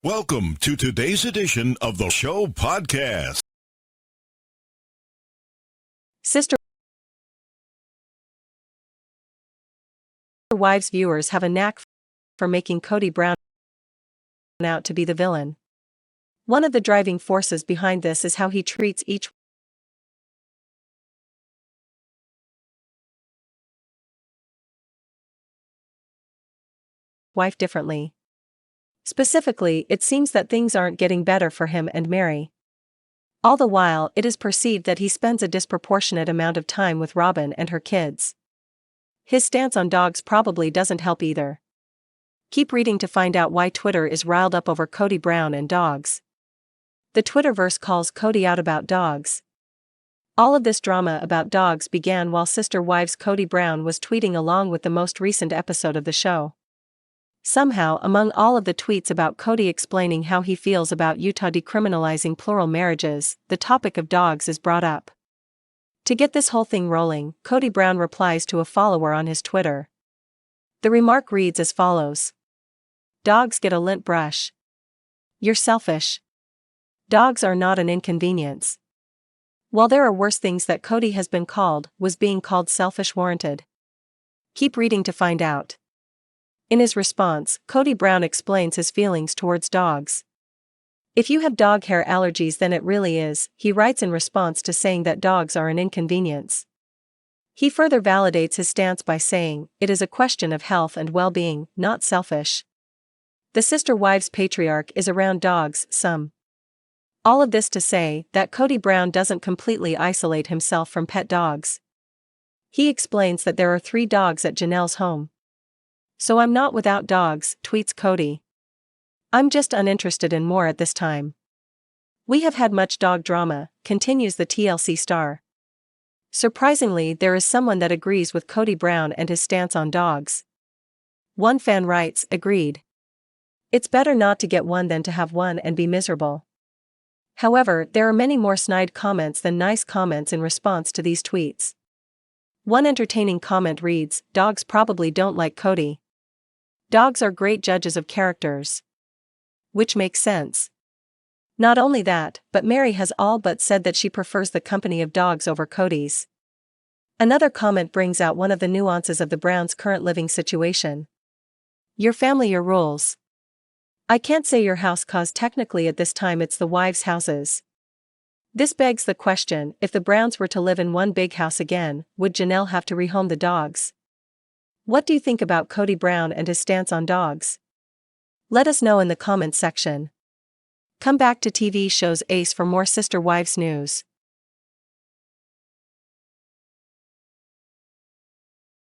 Welcome to today's edition of the show podcast. Sister Wives viewers have a knack for making Kody Brown out to be the villain. One of the driving forces behind this is how he treats each wife differently. Specifically, it seems that things aren't getting better for him and Mary. All the while, it is perceived that he spends a disproportionate amount of time with Robin and her kids. His stance on dogs probably doesn't help either. Keep reading to find out why Twitter is riled up over Kody Brown and dogs. The Twitterverse calls Kody out about dogs. All of this drama about dogs began while Sister Wives Kody Brown was tweeting along with the most recent episode of the show. Somehow, among all of the tweets about Kody explaining how he feels about Utah decriminalizing plural marriages, the topic of dogs is brought up. To get this whole thing rolling, Kody Brown replies to a follower on his Twitter. The remark reads as follows. Dogs get a lint brush. You're selfish. Dogs are not an inconvenience. While there are worse things that Kody has been called, was being called selfish warranted? Keep reading to find out. In his response, Kody Brown explains his feelings towards dogs. If you have dog hair allergies, then it really is, he writes in response to saying that dogs are an inconvenience. He further validates his stance by saying, it is a question of health and well-being, not selfish. The Sister Wives patriarch is around dogs, some. All of this to say that Kody Brown doesn't completely isolate himself from pet dogs. He explains that there are 3 dogs at Janelle's home. So I'm not without dogs, tweets Kody. I'm just uninterested in more at this time. We have had much dog drama, continues the TLC star. Surprisingly, there is someone that agrees with Kody Brown and his stance on dogs. One fan writes, agreed. It's better not to get one than to have one and be miserable. However, there are many more snide comments than nice comments in response to these tweets. One entertaining comment reads, dogs probably don't like Kody. Dogs are great judges of characters. Which makes sense. Not only that, but Mary has all but said that she prefers the company of dogs over Kody's. Another comment brings out one of the nuances of the Browns' current living situation. Your family, your rules. I can't say your house cause technically at this time it's the wives' houses. This begs the question, if the Browns were to live in one big house again, would Janelle have to rehome the dogs? What do you think about Kody Brown and his stance on dogs? Let us know in the comments section. Come back to TV shows Ace for more Sister Wives news.